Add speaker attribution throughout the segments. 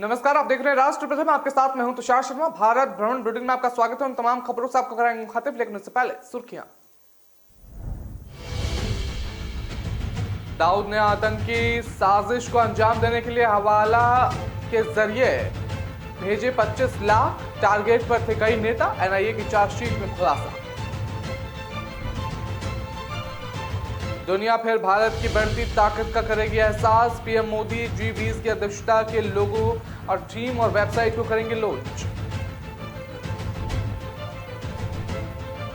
Speaker 1: नमस्कार, आप देख रहे हैं राष्ट्र प्रथम। आपके साथ मैं हूं तुषार शर्मा। भारत भ्रमण बुलेटिन में आपका स्वागत है। हम तमाम खबरों से आपको कराएंगे मुखातिब, लेकिन उससे पहले सुर्खियां। दाऊद ने आतंकी साजिश को अंजाम देने के लिए हवाला के जरिए भेजे 25 लाख। टारगेट पर थे कई नेता। एनआईए की चार्जशीट में खुलासा। दुनिया फिर भारत की बढ़ती ताकत का करेगी एहसास। पीएम मोदी G20 की अध्यक्षता के लोगो और टीम और वेबसाइट को करेंगे लॉन्च।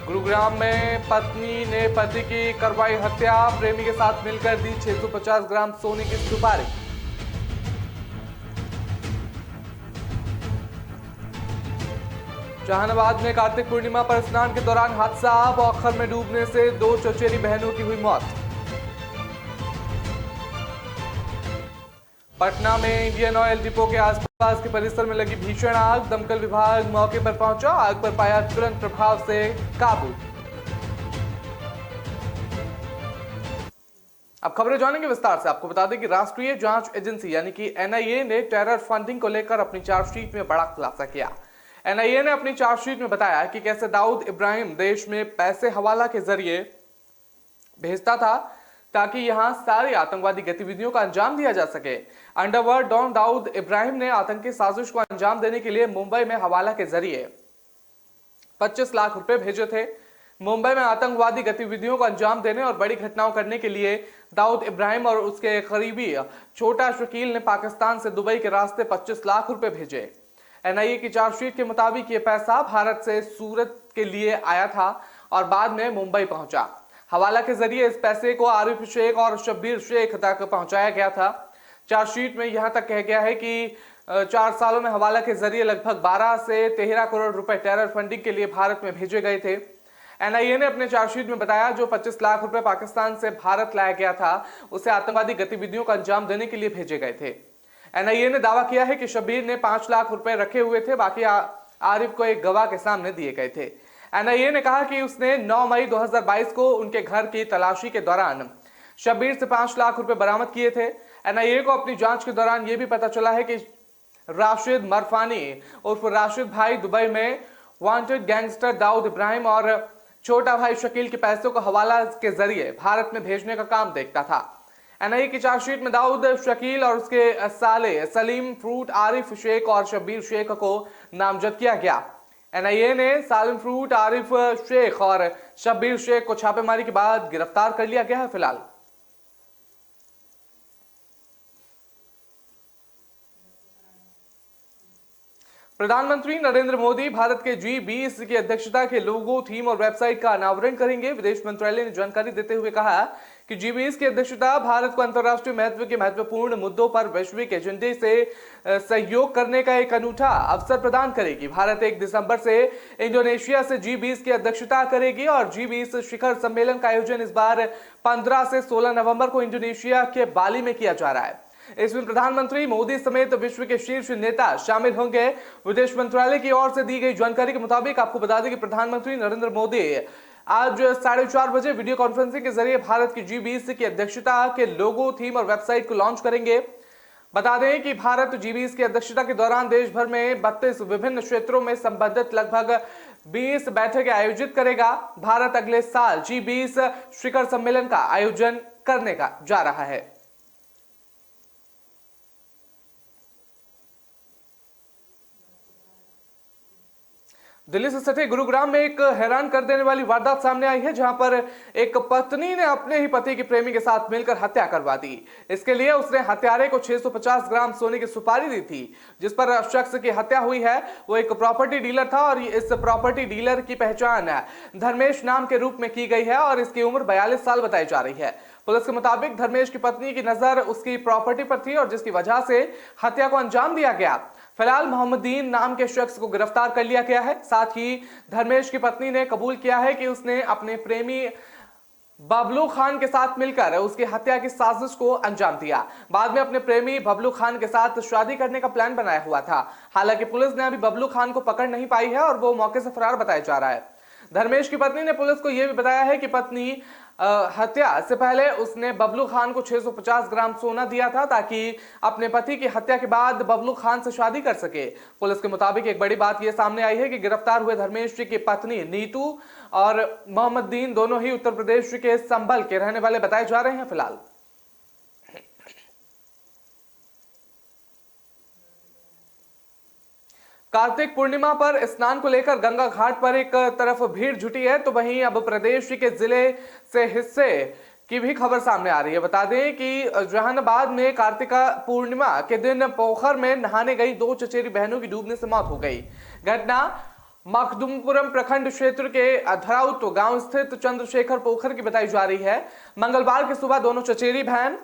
Speaker 1: गुरुग्राम में पत्नी ने पति की करवाई हत्या। प्रेमी के साथ मिलकर दी 650 ग्राम सोने की सुपारी। जहानाबाद में कार्तिक पूर्णिमा पर स्नान के दौरान हादसा। बौखर में डूबने से 2 चचेरी बहनों की हुई मौत। पटना में इंडियन ऑयल डिपो के आसपास के परिसर में लगी भीषण आग। दमकल विभाग मौके पर पहुंचा। आग पर पाया तुरंत प्रभाव से काबू। अब खबरें जानेंगे विस्तार से। आपको बता दें कि राष्ट्रीय जांच एजेंसी यानी कि एनआईए ने टेरर फंडिंग को लेकर अपनी चार्जशीट में बड़ा खुलासा किया। एनआईए ने अपनी चार्जशीट में बताया कि कैसे दाऊद इब्राहिम देश में पैसे हवाला के जरिए भेजता था ताकि यहां सारी आतंकवादी गतिविधियों का अंजाम दिया जा सके। अंडरवर्ल्ड डॉन दाऊद इब्राहिम ने आतंकी साजिश को अंजाम देने के लिए मुंबई में हवाला के जरिए 25 लाख रुपए भेजे थे। मुंबई में आतंकवादी गतिविधियों को अंजाम देने और बड़ी घटनाओं करने के लिए दाऊद इब्राहिम और उसके करीबी छोटा शकील ने पाकिस्तान से दुबई के रास्ते 25 लाख रुपए भेजे। एनआईए की चार्जशीट के मुताबिक ये पैसा भारत से सूरत के लिए आया था और बाद में मुंबई पहुंचा। हवाला के जरिए इस पैसे को आरिफ शेख और शब्बीर शेख तक पहुंचाया गया था। चार्जशीट में यहां तक कहा गया है कि 4 सालों में हवाला के जरिए लगभग 12 से 13 करोड़ रुपए टेरर फंडिंग के लिए भारत में भेजे गए थे। एनआईए ने अपने चार्जशीट में बताया जो 25 लाख रुपए पाकिस्तान से भारत लाया गया था उसे आतंकवादी गतिविधियों का अंजाम देने के लिए भेजे गए थे। एनआईए ने दावा किया है कि शब्बीर ने 5 लाख रुपए रखे हुए थे, बाकी आरिफ को एक गवाह के सामने दिए गए थे। एनआईए ने कहा कि उसने 9 मई 2022 को उनके घर की तलाशी के दौरान शब्बीर से 5 लाख रुपए बरामद किए थे। एनआईए को अपनी जांच के दौरान यह भी पता चला है कि राशिद मरफानी उर्फ राशिद भाई दुबई में वांटेड गैंगस्टर दाऊद इब्राहिम और छोटा भाई शकील के पैसों को हवाला के जरिए भारत में भेजने का काम देखता था। एनआईए की चार्जशीट में दाऊद, शकील और उसके साले सलीम फ्रूट, आरिफ शेख और शब्बीर शेख को नामजद किया गया। एनआईए ने सालिम फ्रूट, आरिफ शेख और शब्बीर शेख को छापेमारी के बाद गिरफ्तार कर लिया गया है। फिलहाल प्रधानमंत्री नरेंद्र मोदी भारत के G20 की अध्यक्षता के लोगो, थीम और वेबसाइट का अनावरण करेंगे। विदेश मंत्रालय ने जानकारी देते हुए कहा कि G20 की अध्यक्षता भारत को अंतर्राष्ट्रीय महत्व के महत्वपूर्ण मुद्दों पर वैश्विक एजेंडे से सहयोग करने का एक अनूठा अवसर प्रदान करेगी। भारत 1 दिसंबर से इंडोनेशिया से G20 की अध्यक्षता करेगी और G20 शिखर सम्मेलन का आयोजन इस बार 15 से 16 नवंबर को इंडोनेशिया के बाली में किया जा रहा है। इसमें प्रधानमंत्री मोदी समेत विश्व के शीर्ष नेता शामिल होंगे। विदेश मंत्रालय की ओर से दी गई जानकारी के मुताबिक आपको बता दें कि प्रधानमंत्री नरेंद्र मोदी आज 4:30 बजे वीडियो कॉन्फ्रेंसिंग के जरिए भारत की G20 की अध्यक्षता के लोगो, थीम और वेबसाइट को लॉन्च करेंगे। बता दें कि भारत G20 की अध्यक्षता के दौरान देश भर में 32 विभिन्न क्षेत्रों में संबंधित लगभग 20 बैठकें आयोजित करेगा। भारत अगले साल G20 शिखर सम्मेलन का आयोजन करने का जा रहा है। दिल्ली से सटे गुरुग्राम में एक हैरान कर देने वाली वारदात सामने आई है, जहां पर एक पत्नी ने अपने ही पति के प्रेमी के साथ मिलकर हत्या करवा दी। इसके लिए उसने हत्यारे को 650 ग्राम सोने की सुपारी दी थी। जिस पर शख्स की हत्या हुई है वो एक प्रॉपर्टी डीलर था और इस प्रॉपर्टी डीलर की पहचान धर्मेश नाम के रूप में की गई है और इसकी उम्र 42 साल बताई जा रही है। पुलिस के मुताबिक धर्मेश की पत्नी की नजर उसकी प्रॉपर्टी पर थी और जिसकी वजह से हत्या को अंजाम दिया गया। फिलहाल मोहम्मदीन नाम के शख्स को गिरफ्तार कर लिया गया है। साथ ही धर्मेश की पत्नी ने कबूल किया है कि उसने अपने प्रेमी बबलू खान के साथ मिलकर उसकी हत्या की साजिश को अंजाम दिया। बाद में अपने प्रेमी बबलू खान के साथ शादी करने का प्लान बनाया हुआ था। हालांकि पुलिस ने अभी बबलू खान को पकड़ नहीं पाई है और वो मौके से फरार बताया जा रहा है। धर्मेश की पत्नी ने पुलिस को यह भी बताया है कि पत्नी हत्या से पहले उसने बबलू खान को 650 ग्राम सोना दिया था ताकि अपने पति की हत्या के बाद बबलू खान से शादी कर सके। पुलिस के मुताबिक एक बड़ी बात यह सामने आई है कि गिरफ्तार हुए धर्मेश की पत्नी नीतू और मोहम्मद दीन दोनों ही उत्तर प्रदेश के संभल के रहने वाले बताए जा रहे हैं। फिलहाल कार्तिक पूर्णिमा पर स्नान को लेकर गंगा घाट पर एक तरफ भीड़ जुटी है तो वहीं अब प्रदेश के जिले से हिस्से की भी खबर सामने आ रही है। बता दें कि जहानाबाद में कार्तिका पूर्णिमा के दिन पोखर में नहाने गई 2 चचेरी बहनों की डूबने से मौत हो गई। घटना मखदुमपुरम प्रखंड क्षेत्र के धराउत गांव स्थित चंद्रशेखर पोखर की बताई जा रही है। मंगलवार की सुबह दोनों चचेरी बहन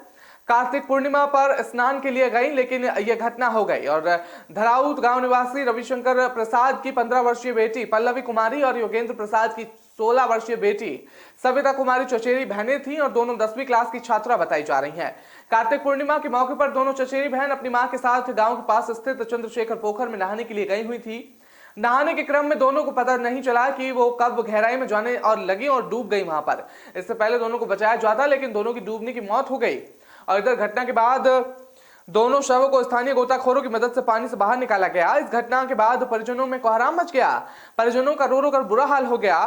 Speaker 1: कार्तिक पूर्णिमा पर स्नान के लिए गई, लेकिन यह घटना हो गई और धराउत गांव निवासी रविशंकर प्रसाद की 15 वर्षीय बेटी पल्लवी कुमारी और योगेंद्र प्रसाद की 16 वर्षीय बेटी सविता कुमारी चचेरी बहनें थीं और दोनों 10वीं क्लास की छात्रा बताई जा रही हैं। कार्तिक पूर्णिमा के मौके पर दोनों चचेरी बहन अपनी मां के साथ गांव के पास स्थित चंद्रशेखर पोखर में नहाने के लिए गई हुई थी। नहाने के क्रम में दोनों को पता नहीं चला कि वो कब गहराई में जाने और लगी और डूब गई वहां पर। इससे पहले दोनों को बचाया जाता, लेकिन दोनों की डूबने की मौत हो गई। और इधर घटना के बाद दोनों शवों को स्थानीय गोताखोरों की मदद से पानी से बाहर निकाला गया। इस घटना के बाद परिजनों में कोहराम मच गया। परिजनों का रो रो कर बुरा हाल हो गया।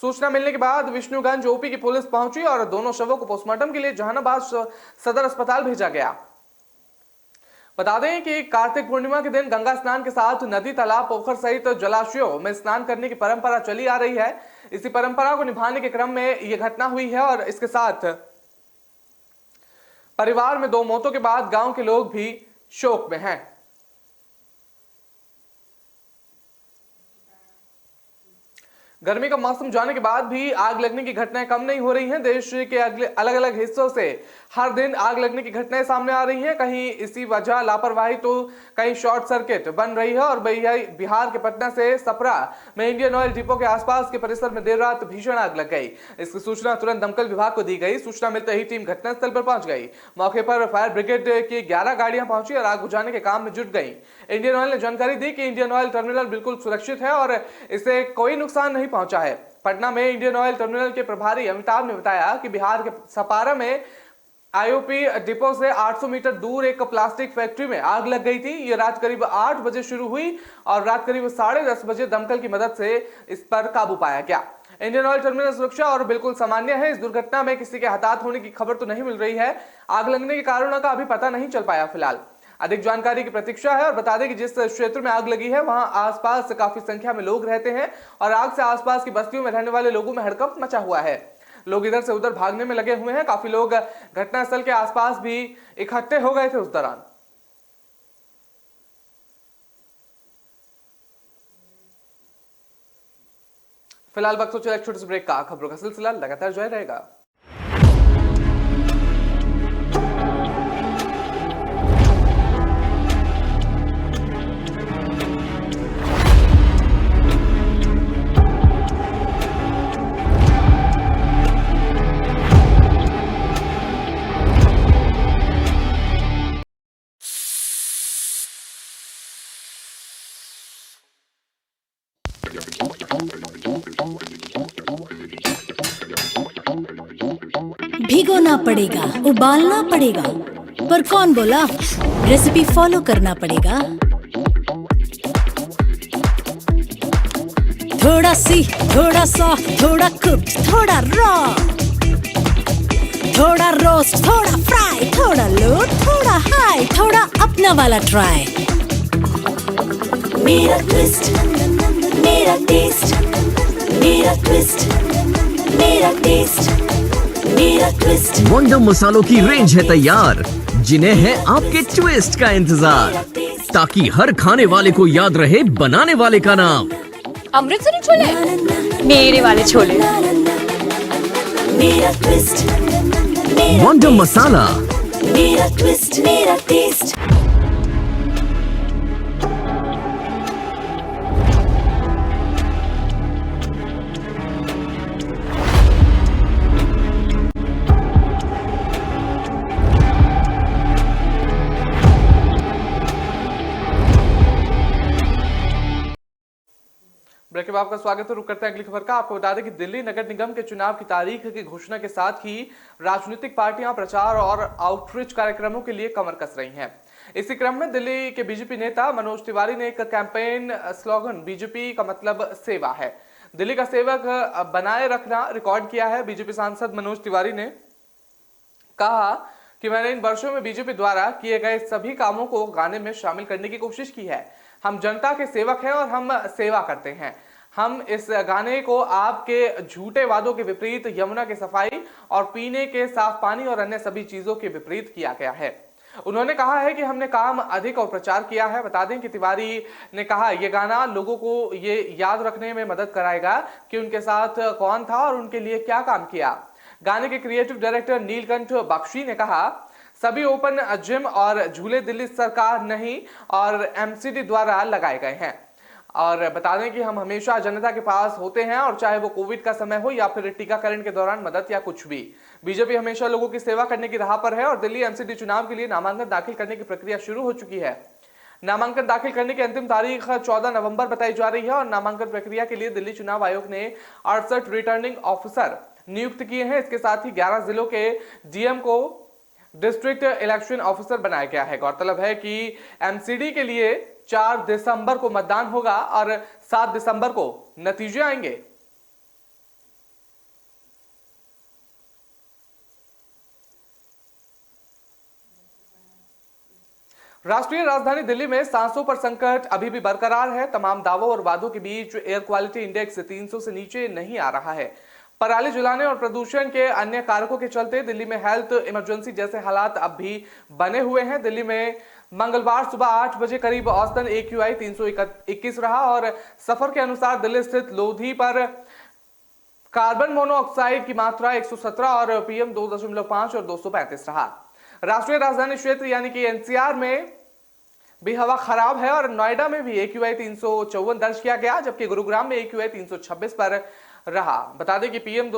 Speaker 1: सूचना मिलने के बाद विष्णुगंज ओपी की पुलिस पहुंची और दोनों शवों को पोस्टमार्टम के लिए जहानाबाद सदर अस्पताल भेजा गया। बता दें कि कार्तिक पूर्णिमा के दिन गंगा स्नान के साथ नदी, तालाब, पोखर सहित जलाशयों में स्नान करने की परंपरा चली आ रही है। इसी परंपरा को निभाने के क्रम में यह घटना हुई है और इसके साथ परिवार में 2 मौतों के बाद गांव के लोग भी शोक में हैं। गर्मी का मौसम जाने के बाद भी आग लगने की घटनाएं कम नहीं हो रही हैं। देश के अलग अलग हिस्सों से हर दिन आग लगने की घटनाएं सामने आ रही हैं। कहीं इसी वजह लापरवाही तो कहीं शॉर्ट सर्किट बन रही है। और बिहार के पटना से सपरा में इंडियन ऑयल डिपो के आसपास के परिसर में देर रात भीषण आग लग गई। इसकी सूचना तुरंत दमकल विभाग को दी गई। सूचना मिलते ही टीम घटनास्थल पर पहुंच गई। मौके पर फायर ब्रिगेड की 11 गाड़ियां पहुंची और आग बुझाने के काम में जुट गई। इंडियन ऑयल ने जानकारी दी कि इंडियन ऑयल टर्मिनल बिल्कुल सुरक्षित है और इसे कोई नुकसान नहीं पहुंचा है। पटना में इंडियन ऑयल टर्मिनल के प्रभारी अमिताभ ने बताया कि बिहार के सपारा में आईओपी डिपो से 800 मीटर दूर एक प्लास्टिक फैक्ट्री में आग लग गई थी। ये रात करीब 8 बजे शुरू हुई और रात करीब 10:30 बजे दमकल की मदद से इस पर काबू पाया गया। इंडियन ऑयल टर्मिनल सुरक्षा और बिल्कुल सामान्य है। इस दुर्घटना में किसी के हताहत होने की खबर तो नहीं मिल रही है। आग लगने के कारणों का अभी पता नहीं चल पाया। फिलहाल अधिक जानकारी की प्रतीक्षा है। और बता दें कि जिस क्षेत्र में आग लगी है वहां आसपास काफी संख्या में लोग रहते हैं और आग से आसपास की बस्तियों में रहने वाले लोगों में हड़कंप मचा हुआ है। लोग इधर से उधर भागने में लगे हुए हैं। काफी लोग घटनास्थल के आसपास भी इकट्ठे हो गए थे उस दौरान। फिलहाल वक्त हो चला एक छोटे से ब्रेक का। खबरों का सिलसिला लगातार जारी रहेगा।
Speaker 2: भिगोना पड़ेगा, उबालना पड़ेगा, पर कौन बोला? रेसिपी फॉलो करना पड़ेगा। थोड़ा सी, थोड़ा सॉफ्ट, थोड़ा कुक्ड, थोड़ा रॉ, थोड़ा रोस्ट, थोड़ा फ्राई, थोड़ा लो, थोड़ा हाई, थोड़ा अपना वाला ट्राई। मेरा ट्विस्ट, मेरा टेस्ट, मेरा ट्विस्ट, मेरा टेस्ट, मेरा ट्विस्ट।
Speaker 3: वंडर मसालों की रेंज है तैयार, जिन्हें है आपके ट्विस्ट का इंतजार, ताकि हर खाने वाले को याद रहे बनाने वाले का नाम।
Speaker 4: अमृतसरी छोले, मेरे वाले छोले।
Speaker 2: मेरा ट्विस्ट,
Speaker 3: वंडर मसाला,
Speaker 2: मेरा ट्विस्ट, मेरा टेस्ट।
Speaker 1: ब्रेक के में आपका स्वागत है। रुक करते हैं अगली खबर का। आपको बता दें कि दिल्ली नगर निगम के चुनाव की तारीख की घोषणा के साथ ही राजनीतिक पार्टियां प्रचार और आउटरीच कार्यक्रमों के लिए कमर कस रही हैं। इसी क्रम में दिल्ली के बीजेपी नेता मनोज तिवारी ने एक कैंपेन स्लोगन बीजेपी का मतलब सेवा है, दिल्ली का सेवक बनाए रखना रिकॉर्ड किया है। बीजेपी सांसद मनोज तिवारी ने कहा कि मैंने इन वर्षों में बीजेपी द्वारा किए गए सभी कामों को गाने में शामिल करने की कोशिश की है। हम जनता के सेवक हैं और हम सेवा करते हैं। हम इस गाने को आपके झूठे वादों के विपरीत यमुना की सफाई और पीने के साफ पानी और अन्य सभी चीजों के विपरीत किया गया है। उन्होंने कहा है कि हमने काम अधिक और प्रचार किया है। बता दें कि तिवारी ने कहा यह गाना लोगों को ये याद रखने में मदद कराएगा कि उनके साथ कौन था और उनके लिए क्या काम किया। गाने के क्रिएटिव डायरेक्टर नीलकंठ बख्शी ने कहा सभी ओपन जिम और झूले दिल्ली सरकार नहीं और एमसीडी द्वारा लगाए गए हैं। और बता दें कि हम हमेशा जनता के पास होते हैं और चाहे वो कोविड का समय हो या फिर टीकाकरण के दौरान मदद या कुछ भी, बीजेपी हमेशा लोगों की सेवा करने की राह पर है। और दिल्ली एमसीडी चुनाव के लिए नामांकन दाखिल करने की प्रक्रिया शुरू हो चुकी है। नामांकन दाखिल करने की अंतिम तारीख 14 नवंबर बताई जा रही है और नामांकन प्रक्रिया के लिए दिल्ली चुनाव आयोग ने 68 रिटर्निंग ऑफिसर नियुक्त किए हैं। इसके साथ ही 11 जिलों के डीएम को डिस्ट्रिक्ट इलेक्शन ऑफिसर बनाया गया है। गौरतलब है कि एमसीडी के लिए 4 दिसंबर को मतदान होगा और 7 दिसंबर को नतीजे आएंगे। राष्ट्रीय राजधानी दिल्ली में सांसों पर संकट अभी भी बरकरार है। तमाम दावों और वादों के बीच एयर क्वालिटी इंडेक्स 300 से नीचे नहीं आ रहा है। पराली जलाने और प्रदूषण के अन्य कारकों के चलते दिल्ली में हेल्थ इमरजेंसी जैसे हालात अब भी बने हुए हैं। दिल्ली में मंगलवार सुबह 8 बजे करीब औसतन AQI 321 रहा और सफर के अनुसार दिल्ली स्थित लोधी पर कार्बन मोनोऑक्साइड की मात्रा 117 और PM 2.5 और 235 रहा। राष्ट्रीय राजधानी क्षेत्र यानी कि NCR में भी हवा खराब है और नोएडा में भी AQI 354 दर्ज किया गया, जबकि गुरुग्राम में AQI 326 पर रहा। बता दें कि PM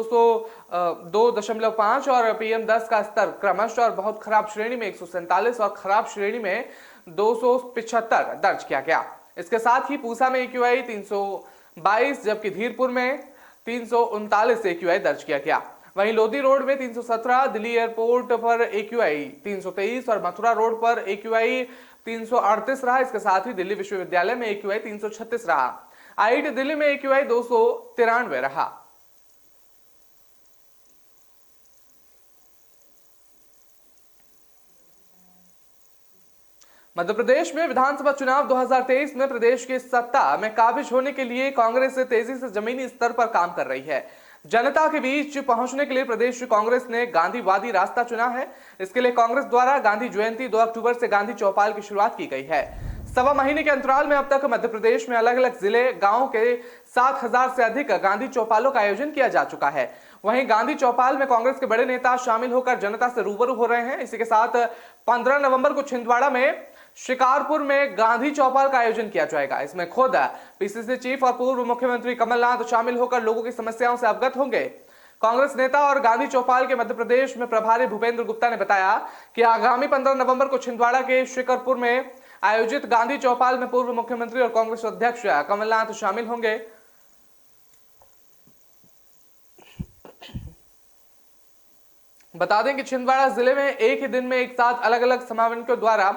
Speaker 1: 2.5 और PM 10 का स्तर क्रमशः और बहुत खराब श्रेणी में 147 और खराब श्रेणी में 275 दर्ज किया गया। इसके साथ ही पूसा में AQI 322 जबकि धीरपुर में 339 AQI दर्ज किया गया। वहीं लोधी रोड में 317, दिल्ली एयरपोर्ट पर AQI 323 और मथुरा रोड पर AQI 338 रहा। इसके साथ ही दिल्ली विश्वविद्यालय में AQI 336 रहा। IIT दिल्ली में AQI 293 रहा। मध्य प्रदेश में विधानसभा चुनाव 2023 में प्रदेश की सत्ता में काबिज होने के लिए कांग्रेस से तेजी से जमीनी स्तर पर काम कर रही है। जनता के बीच पहुंचने के लिए प्रदेश कांग्रेस ने गांधीवादी रास्ता चुना है। इसके लिए कांग्रेस द्वारा गांधी जयंती 2 अक्टूबर से गांधी चौपाल की शुरुआत की गई है। सवा महीने के अंतराल में अब तक मध्य प्रदेश में अलग अलग जिले गांव के 7,000 से अधिक गांधी चौपालों का आयोजन किया जा चुका है। वहीं गांधी चौपाल में कांग्रेस के बड़े नेता शामिल होकर जनता से रूबरू हो रहे हैं। इसी के साथ 15 नवंबर को छिंदवाड़ा में शिकारपुर में गांधी चौपाल का आयोजन किया जाएगा। इसमें खुद PCC चीफ और पूर्व मुख्यमंत्री कमलनाथ शामिल होकर लोगों की समस्याओं से अवगत होंगे। कांग्रेस नेता और गांधी चौपाल के मध्य प्रदेश में प्रभारी भूपेंद्र गुप्ता ने बताया कि आगामी 15 नवंबर को छिंदवाड़ा के शिकारपुर में आयोजित गांधी चौपाल में पूर्व मुख्यमंत्री और कांग्रेस अध्यक्ष कमलनाथ शामिल होंगे। बता दें कि छिंदवाड़ा जिले में एक ही दिन में एक साथ अलग अलग समावेशों द्वारा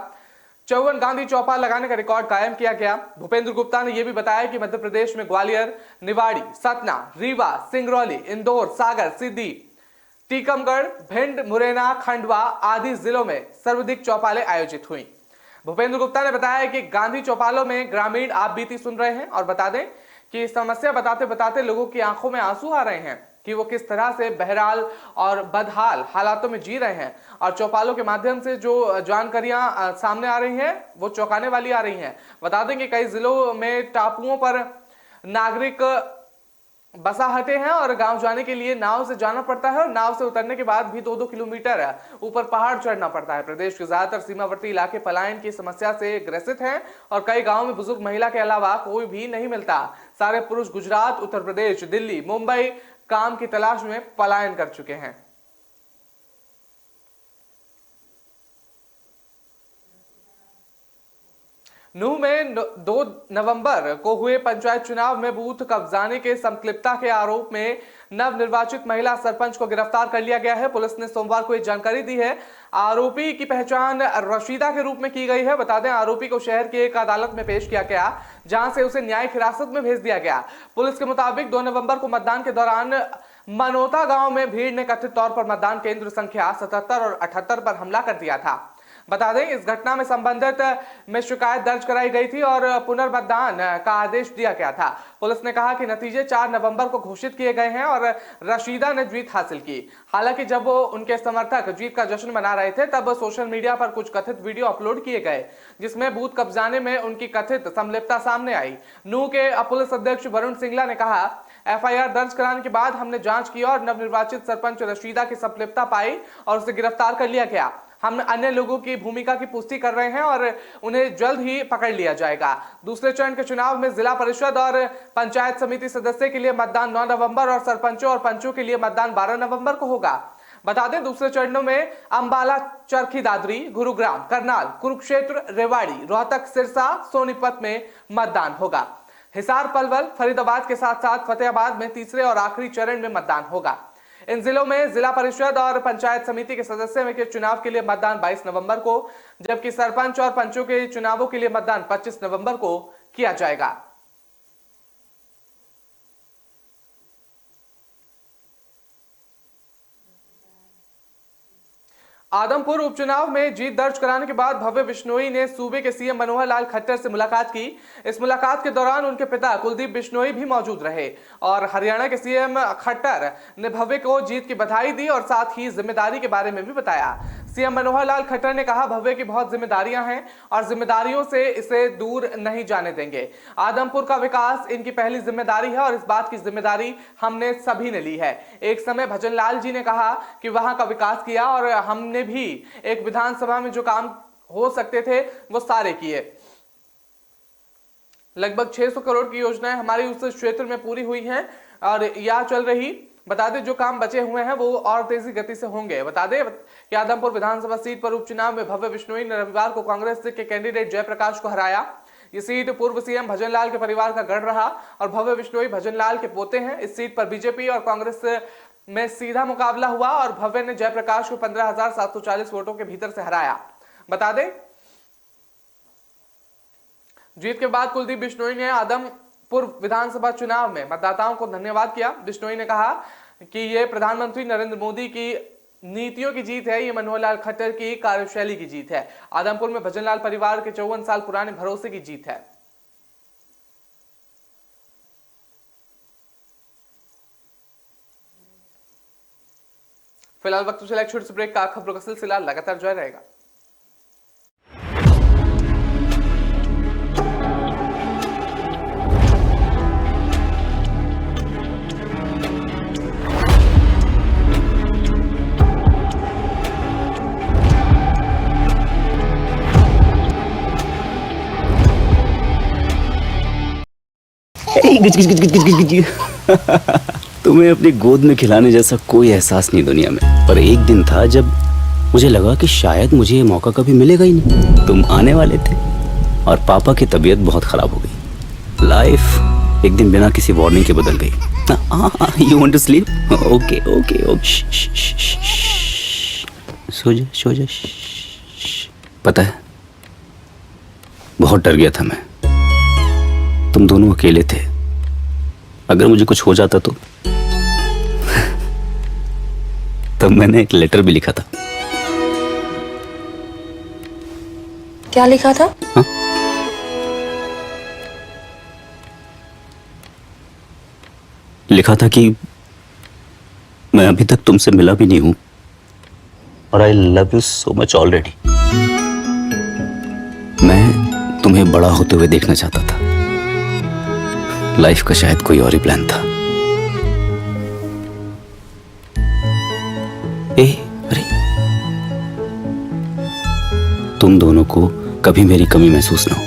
Speaker 1: 54 गांधी चौपाल लगाने का रिकॉर्ड कायम किया गया। भूपेंद्र गुप्ता ने यह भी बताया कि मध्य प्रदेश में ग्वालियर, निवाड़ी, सतना, रीवा, सिंगरौली, इंदौर, सागर, सीधी, टीकमगढ़, भिंड, मुरैना, खंडवा आदि जिलों में सर्वाधिक चौपालें आयोजित हुई। भूपेंद्र गुप्ता ने बताया कि गांधी चौपालों में ग्रामीण आप बीती सुन रहे हैं और बता दें कि समस्या बताते बताते लोगों की आंखों में आंसू आ रहे हैं कि वो किस तरह से बहरहाल और बदहाल हालातों में जी रहे हैं। और चौपालों के माध्यम से जो जानकारियां सामने आ रही हैं वो चौंकाने वाली आ रही हैं। बता दें कि कई जिलों में टापुओं पर नागरिक बसाहटे हैं और गांव जाने के लिए नाव से जाना पड़ता है और नाव से उतरने के बाद भी 2-2 किलोमीटर ऊपर पहाड़ चढ़ना पड़ता है। प्रदेश के ज्यादातर सीमावर्ती इलाके पलायन की समस्या से ग्रसित हैं और कई गांवों में बुजुर्ग महिला के अलावा कोई भी नहीं मिलता। सारे पुरुष गुजरात, उत्तर प्रदेश, दिल्ली, मुंबई काम की तलाश में पलायन कर चुके हैं। नूह में 2 नवंबर को हुए पंचायत चुनाव में बूथ कब्जाने के संलिप्तता के आरोप में नवनिर्वाचित महिला सरपंच को गिरफ्तार कर लिया गया है। पुलिस ने सोमवार को ये जानकारी दी है। आरोपी की पहचान रशीदा के रूप में की गई है। बता दें, आरोपी को शहर की एक अदालत में पेश किया गया, जहां से उसे न्यायिक हिरासत में भेज दिया गया। पुलिस के मुताबिक 2 नवंबर को मतदान के दौरान मनोता गांव में भीड़ ने कथित तौर पर मतदान केंद्र संख्या 77 और 78 पर हमला कर दिया था। बता दें, इस घटना में संबंधित में शिकायत दर्ज कराई गई थी और पुनर्मतदान का आदेश दिया गया था। पुलिस ने कहा कि नतीजे 4 नवंबर को घोषित किए गए हैं और रशीदा ने जीत हासिल की। हालांकि जब वो उनके समर्थक जीत का जश्न मना रहे थे, तब सोशल मीडिया पर कुछ कथित वीडियो अपलोड किए गए, जिसमें बूथ कब्जाने में उनकी कथित संलिप्तता सामने आई। नूह के पुलिस अध्यक्ष वरुण सिंगला ने कहा, एफआईआर दर्ज कराने के बाद हमने जांच की और नवनिर्वाचित सरपंच रशीदा की संलिप्तता पाई और उसे गिरफ्तार कर लिया गया। हम अन्य लोगों की भूमिका की पुष्टि कर रहे हैं और उन्हें जल्द ही पकड़ लिया जाएगा। दूसरे चरण के चुनाव में जिला परिषद और पंचायत समिति सदस्य के लिए मतदान 9 नवंबर और सरपंचों और पंचों के लिए मतदान 12 नवंबर को होगा। बता दें, दूसरे चरणों में अंबाला, चरखी दादरी, गुरुग्राम, करनाल, कुरुक्षेत्र, रेवाड़ी, रोहतक, सिरसा, सोनीपत में मतदान होगा। हिसार, पलवल, फरीदाबाद के साथ साथ फतेहाबाद में तीसरे और आखिरी चरण में मतदान होगा। इन जिलों में जिला परिषद और पंचायत समिति के सदस्य के चुनाव के लिए मतदान 22 नवंबर को, जबकि सरपंच और पंचों के चुनावों के लिए मतदान 25 नवंबर को किया जाएगा। आदमपुर उपचुनाव में जीत दर्ज कराने के बाद भव्य बिश्नोई ने सूबे के सीएम मनोहर लाल खट्टर से मुलाकात की। इस मुलाकात के दौरान उनके पिता कुलदीप बिश्नोई भी मौजूद रहे और हरियाणा के सीएम खट्टर ने भव्य को जीत की बधाई दी और साथ ही जिम्मेदारी के बारे में भी बताया। सीएम मनोहर लाल खट्टर ने कहा, भव्य की बहुत जिम्मेदारियां हैं और जिम्मेदारियों से इसे दूर नहीं जाने देंगे। आदमपुर का विकास इनकी पहली जिम्मेदारी है और इस बात की जिम्मेदारी हमने सभी ने ली है। एक समय भजन लाल जी ने कहा कि वहां का विकास किया और हमने भी एक विधानसभा में जो काम हो सकते थे वो सारे किए। लगभग 600 करोड़ की योजनाएं हमारी उस क्षेत्र में पूरी हुई हैं और यह चल रही। बता दें, जो काम बचे हुए हैं वो और तेजी गति से होंगे। बता दें कि आदमपुर विधानसभा सीट पर उपचुनाव में भव्य बिश्नोई ने रविवार को कांग्रेस के कैंडिडेट जयप्रकाश को हराया। ये सीट पूर्व सीएम भजन लाल के परिवार का गढ़ रहा और भव्य बिश्नोई भजन लाल के पोते हैं। इस सीट पर बीजेपी और कांग्रेस में सीधा मुकाबला हुआ और भव्य ने जयप्रकाश को 15,740 वोटों के भीतर से हराया। बता दें, जीत के बाद कुलदीप बिश्नोई ने आदमपुर विधानसभा चुनाव में मतदाताओं को धन्यवाद किया। बिश्नोई ने कहा कि ये प्रधानमंत्री नरेंद्र मोदी की नीतियों की जीत है, ये मनोहर लाल खट्टर की कार्यशैली की जीत है। आदमपुर में भजन लाल परिवार के 54 साल पुराने भरोसे की जीत है। फिलहाल वक्त चला एक छोटे से ब्रेक का। खबरों का सिलसिला लगातार जारी रहेगा।
Speaker 5: तुम्हें अपनी गोद में खिलाने जैसा कोई एहसास नहीं दुनिया में। पर एक दिन था जब मुझे लगा कि शायद मुझे ये मौका कभी मिलेगा ही नहीं। तुम आने वाले थे और पापा की तबीयत बहुत खराब हो गई। लाइफ एक दिन बिना किसी वार्निंग के बदल गई। You want to sleep? Okay okay okay, सो जा सो जा। पता है, बहुत डर गया था मैं। तुम दोनों अकेले थे। अगर मुझे कुछ हो जाता तो तब मैंने एक लेटर भी लिखा था।
Speaker 4: क्या लिखा था?
Speaker 5: हा? लिखा था कि मैं अभी तक तुमसे मिला भी नहीं हूं और I love you so much already. मैं तुम्हें बड़ा होते हुए देखना चाहता था। लाइफ का शायद कोई और ही प्लान था। अरे, तुम दोनों को कभी मेरी कमी महसूस ना हो,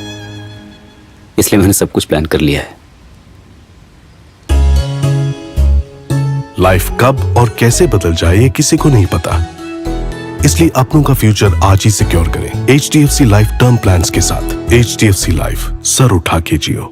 Speaker 5: इसलिए मैंने सब कुछ प्लान कर लिया है।
Speaker 6: लाइफ कब और कैसे बदल जाए ये किसी को नहीं पता, इसलिए अपनों का फ्यूचर आज ही सिक्योर करें। HDFC लाइफ टर्म प्लान्स के साथ। HDFC लाइफ, सर उठा के जियो।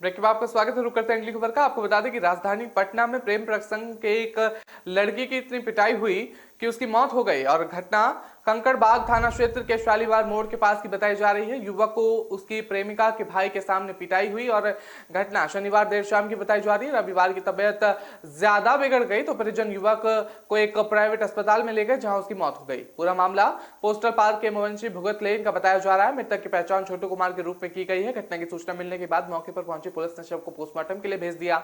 Speaker 1: ब्रेक के बाद आपका स्वागत है। रुक करते हैं अगली खबर का। आपको बता दें कि राजधानी पटना में प्रेम प्रसंग के एक लड़की की इतनी पिटाई हुई कि उसकी मौत हो गई और घटना कंकड़बाग थाना क्षेत्र के शालीमार मोड़ के पास की बताई जा रही है। युवक को उसकी प्रेमिका के भाई के सामने पिटाई हुई और घटना शनिवार देर शाम की बताई जा रही है। रविवार की तबीयत ज्यादा बिगड़ गई तो परिजन युवक को एक प्राइवेट अस्पताल में ले गए जहां उसकी मौत हो गई। पूरा मामला पोस्टल पार्क के मोवंशी भुगत लेन का बताया जा रहा है। मृतक की पहचान छोटू कुमार के रूप में की गई है। घटना की सूचना मिलने के बाद मौके पर पहुंची पुलिस ने शव को पोस्टमार्टम के लिए भेज दिया।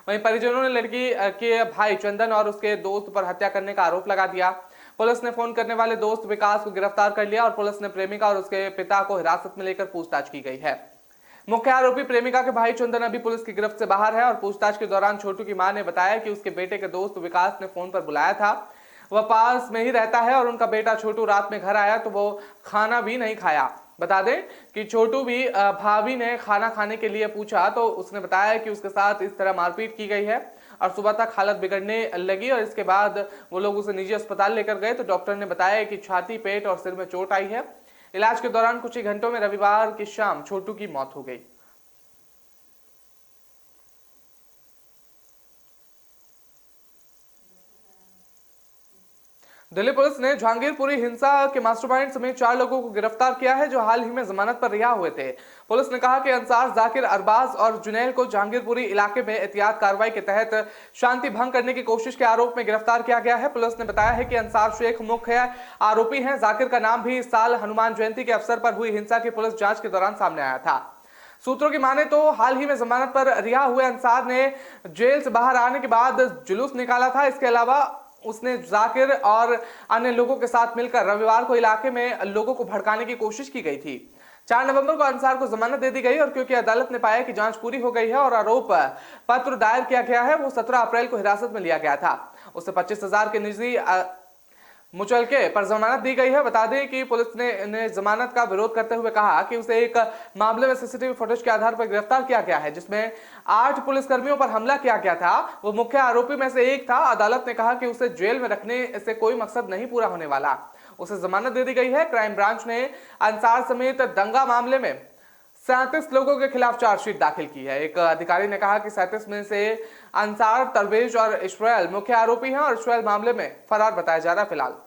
Speaker 1: वहीं परिजनों ने लड़की के भाई चंदन और उसके दोस्त पर हत्या करने का आरोप लगा दिया। पुलिस ने फोन करने वाले दोस्त विकास को गिरफ्तार कर लिया और पुलिस ने प्रेमिका और उसके पिता को हिरासत में लेकर पूछताछ की गई है। मुख्य आरोपी प्रेमिका के भाई चंदन अभी पुलिस की गिरफ्त से बाहर है और पूछताछ के दौरान छोटू की मां ने बताया कि उसके बेटे के दोस्त विकास ने फोन पर बुलाया था। वह पास में ही रहता है और उनका बेटा छोटू रात में घर आया तो वो खाना भी नहीं खाया। बता दें कि छोटू भी भाभी ने खाना खाने के लिए पूछा तो उसने बताया कि उसके साथ इस तरह मारपीट की गई है और सुबह तक हालत बिगड़ने लगी और इसके बाद वो लोग उसे निजी अस्पताल लेकर गए तो डॉक्टर ने बताया कि छाती, पेट और सिर में चोट आई है। इलाज के दौरान कुछ ही घंटों में रविवार की शाम छोटू की मौत हो गई। दिल्ली पुलिस ने जहांगीरपुरी हिंसा के मास्टरमाइंड समेत 4 लोगों को गिरफ्तार किया है जो हाल ही में जमानत पर रिहा हुए थे। पुलिस ने कहा कि अंसार, जाकिर, अरबाज और जुनैल को जहांगीरपुरी इलाके में एहतियात कार्रवाई के तहत शांति भंग करने की कोशिश के आरोप में गिरफ्तार किया गया है। पुलिस ने बताया है कि अंसार शेख मुख्य आरोपी है। जाकिर का नाम भी इस साल हनुमान जयंती के अवसर पर हुई हिंसा की पुलिस जांच के दौरान सामने आया था। सूत्रों की माने तो हाल ही में जमानत पर रिहा हुए अंसार ने जेल से बाहर आने के बाद जुलूस निकाला था। इसके अलावा उसने जाकिर और अन्य लोगों के साथ मिलकर रविवार को इलाके में लोगों को भड़काने की कोशिश की गई थी। 4 नवंबर को अंसार को जमानत दे दी गई और क्योंकि अदालत ने पाया कि जांच पूरी हो गई है और आरोप पत्र दायर किया गया है, वो 17 अप्रैल को हिरासत में लिया गया था। उसे 25,000 के निजी मुचलके पर जमानत दी गई है। बता दें कि पुलिस ने जमानत का विरोध करते हुए कहा कि उसे एक मामले में सीसीटीवी फुटेज के आधार पर गिरफ्तार किया गया है जिसमें 8 पुलिसकर्मियों पर हमला किया गया था। वो मुख्य आरोपी में से एक था। अदालत ने कहा कि उसे जेल में रखने से कोई मकसद नहीं पूरा होने वाला। उसे जमानत दे दी गई है। क्राइम ब्रांच ने अंसार समेत दंगा मामले में 37 लोगों के खिलाफ चार्जशीट दाखिल की है। एक अधिकारी ने कहा कि 37 में से अंसार, तरवेज और इश्राइल मुख्य आरोपी हैं और इश्राइल मामले में फरार बताया जा रहा है फिलहाल।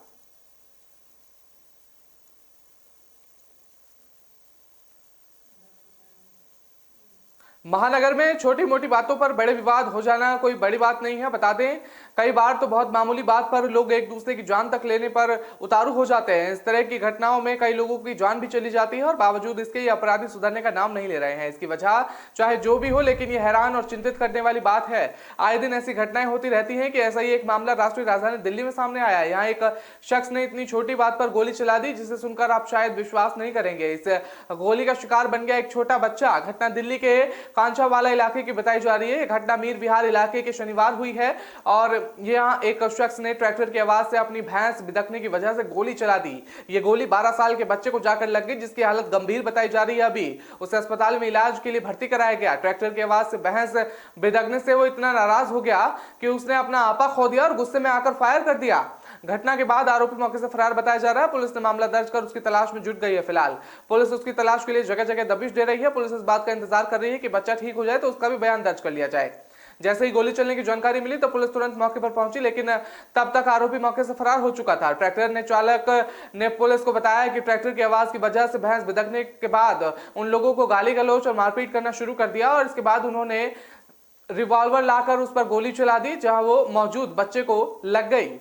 Speaker 1: महानगर में छोटी मोटी बातों पर बड़े विवाद हो जाना कोई बड़ी बात नहीं है। बता दें कई बार तो बहुत मामूली बात पर लोग एक दूसरे की जान तक लेने पर उतारू हो जाते हैं। इस तरह की घटनाओं में कई लोगों की जान भी चली जाती है और बावजूद इसके ये अपराधी सुधरने का नाम नहीं ले रहे हैं। इसकी वजह चाहे जो भी हो लेकिन ये हैरान और चिंतित करने वाली बात है। आए दिन ऐसी घटनाएं होती रहती हैं कि ऐसा ही एक मामला राष्ट्रीय राजधानी दिल्ली में सामने आया। यहाँ एक शख्स ने इतनी छोटी बात पर गोली चला दी जिसे सुनकर आप शायद विश्वास नहीं करेंगे। इस गोली का शिकार बन गया एक छोटा बच्चा। घटना दिल्ली के कांचावाला इलाके की बताई जा रही है। घटना मीर विहार इलाके के शनिवार हुई है और यहाँ एक शख्स ने ट्रैक्टर की आवाज से अपनी भैंस बिदकने की वजह से गोली चला दी। ये गोली 12 साल के बच्चे को जाकर लग गई जिसकी हालत गंभीर बताई जा रही है। अभी उसे अस्पताल में इलाज के लिए भर्ती कराया गया। ट्रैक्टर की आवाज से भैंस बिदकने से वो इतना नाराज हो गया कि उसने अपना आपा खो दिया और गुस्से में आकर फायर कर दिया। घटना के बाद आरोपी मौके से फरार बताया जा रहा है। पुलिस ने मामला दर्ज कर उसकी तलाश में जुट गई है। फिलहाल पुलिस उसकी तलाश के लिए जगह जगह दबिश दे रही है। पुलिस इस बात का इंतजार कर रही है कि बच्चा ठीक हो जाए तो उसका भी बयान दर्ज कर लिया जाए। जैसे ही गोली चलने की जानकारी मिली तो पुलिस तुरंत मौके पर पहुंची लेकिन तब तक आरोपी मौके से फरार हो चुका था। ट्रैक्टर ने चालक ने पुलिस को बताया कि ट्रैक्टर की आवाज की वजह से भैंस बिदकने के बाद उन लोगों को गाली गलौज और मारपीट करना शुरू कर दिया और इसके बाद उन्होंने रिवॉल्वर लाकर उस पर गोली चला दी जहां वो मौजूद बच्चे को लग गई।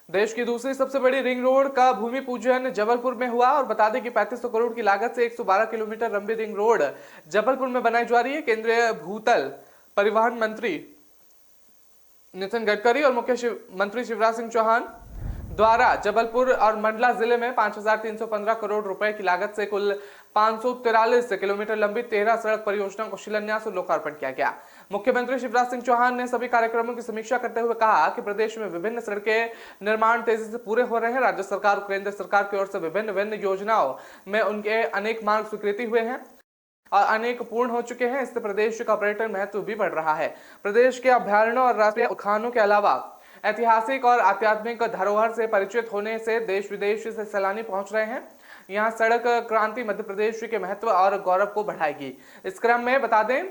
Speaker 1: देश की दूसरी सबसे बड़ी रिंग रोड का भूमि पूजन जबलपुर में हुआ और बता दें कि 3500 करोड़ की लागत से 112 किलोमीटर लंबी रिंग रोड जबलपुर में बनाई जा रही है। केंद्रीय भूतल परिवहन मंत्री नितिन गडकरी और मुख्यमंत्री शिवराज सिंह चौहान द्वारा जबलपुर और मंडला जिले में 5,315 करोड़ रुपए की लागत से कुल 543 किलोमीटर लंबी 13 सड़क परियोजनाओं को शिलान्यास और लोकार्पण किया गया। मुख्यमंत्री शिवराज सिंह चौहान ने सभी कार्यक्रमों की समीक्षा करते हुए कहा कि प्रदेश में विभिन्न सड़कें निर्माण तेजी से पूरे हो रहे हैं। राज्य सरकार और केंद्र सरकार की ओर से विभिन्न योजनाओं में उनके अनेक मार्ग स्वीकृति हुए हैं और अनेक पूर्ण हो चुके हैं। इससे प्रदेश का पर्यटन महत्व भी बढ़ रहा है। प्रदेश के अभ्यारण्यों और राष्ट्रीय उद्यानों के अलावा ऐतिहासिक और आध्यात्मिक धरोहर से परिचित होने से देश विदेश से सैलानी पहुंच रहे हैं। यहां सड़क क्रांति मध्य प्रदेश के महत्व और गौरव को बढ़ाएगी। इस क्रम में बता दें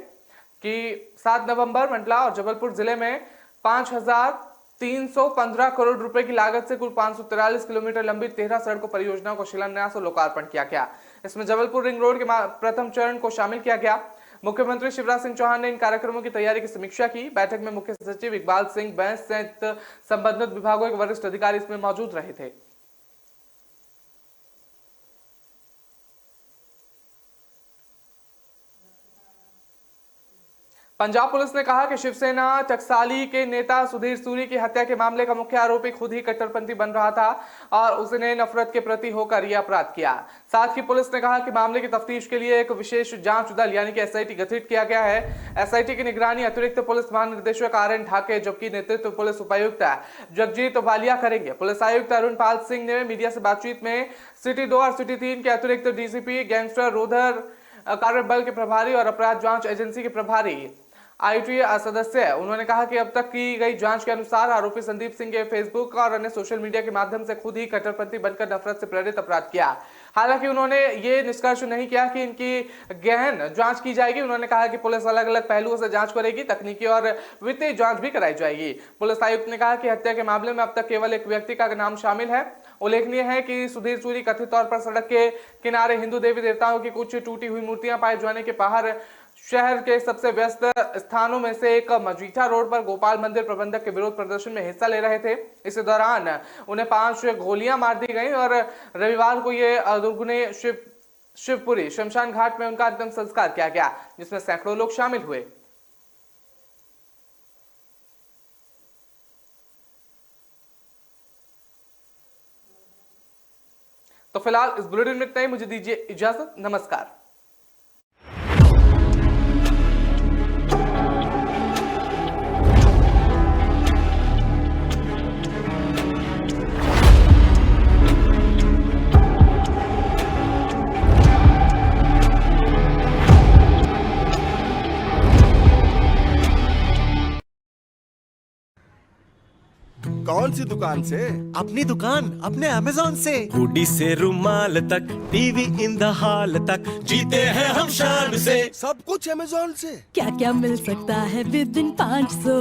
Speaker 1: कि 7 नवंबर मंडला और जबलपुर जिले में 5,315 करोड़ रुपए की लागत से कुल 543 किलोमीटर लंबी 13 सड़कों परियोजनाओं को शिलान्यास और लोकार्पण किया गया। इसमें जबलपुर रिंग रोड के प्रथम चरण को शामिल किया गया। मुख्यमंत्री शिवराज सिंह चौहान ने इन कार्यक्रमों की तैयारी की समीक्षा की। बैठक में मुख्य सचिव इकबाल सिंह बैंस सहित संबंधित विभागों के वरिष्ठ अधिकारी इसमें मौजूद रहे थे। पंजाब पुलिस ने कहा कि शिवसेना टकसाली के नेता सुधीर सूरी की हत्या के मामले का मुख्य आरोपी खुद ही कट्टरपंथी बन रहा था और उसने नफरत के प्रति होकर यह अपराध किया। साथ ही पुलिस ने कहा कि मामले की तफ्तीश के लिए एक विशेष जांच दल यानी कि एसआईटी गठित किया गया है। एसआईटी की निगरानी अतिरिक्त पुलिस महानिदेशक RN ढाके जबकि नेतृत्व पुलिस उपायुक्त जगजीत वालिया करेंगे। पुलिस आयुक्त अरुण पाल सिंह ने मीडिया से बातचीत में सिटी 2 और सिटी 3 के अतिरिक्त डीसीपी, गैंगस्टर रोधर कार्यबल के प्रभारी और अपराध जांच एजेंसी के प्रभारी आईटी सदस्य है। उन्होंने कहा कि अब तक की गई जांच के अनुसार आरोपी संदीप सिंह के फेसबुक और अन्य सोशल मीडिया के माध्यम से खुद ही कट्टरपंथी बनकर नफरत से प्रेरित अपराध किया। हालांकि उन्होंने ये निष्कर्ष नहीं किया कि इनकी गहन जांच की जाएगी। उन्होंने कहा कि पुलिस अलग अलग पहलुओं से जांच करेगी, तकनीकी और वित्तीय जांच भी कराई जाएगी। पुलिस आयुक्त ने कहा कि हत्या के मामले में अब तक केवल एक व्यक्ति का नाम शामिल है। उल्लेखनीय है कि सुधीर सूरी कथित तौर पर सड़क के किनारे हिंदू देवी देवताओं की कुछ टूटी हुई मूर्तियां पाए जाने के बाहर शहर के सबसे व्यस्त स्थानों में से एक मजीठा रोड पर गोपाल मंदिर प्रबंधक के विरोध प्रदर्शन में हिस्सा ले रहे थे। इस दौरान उन्हें 5 गोलियां मार दी गई और रविवार को ये दुर्गुने शिवपुरी शमशान घाट में उनका अंतिम संस्कार किया गया, जिसमें सैकड़ों लोग शामिल हुए। तो फिलहाल इस बुलेटिन में इतना ही। मुझे दीजिए इजाजत। नमस्कार।
Speaker 7: कौन सी दुकान से?
Speaker 8: अपनी दुकान अपने अमेज़न से। हुडी से रुमाल तक, टीवी इन द हॉल तक, जीते हैं हम शान से।
Speaker 7: सब कुछ अमेज़न से।
Speaker 2: क्या क्या मिल सकता है विद इन 500।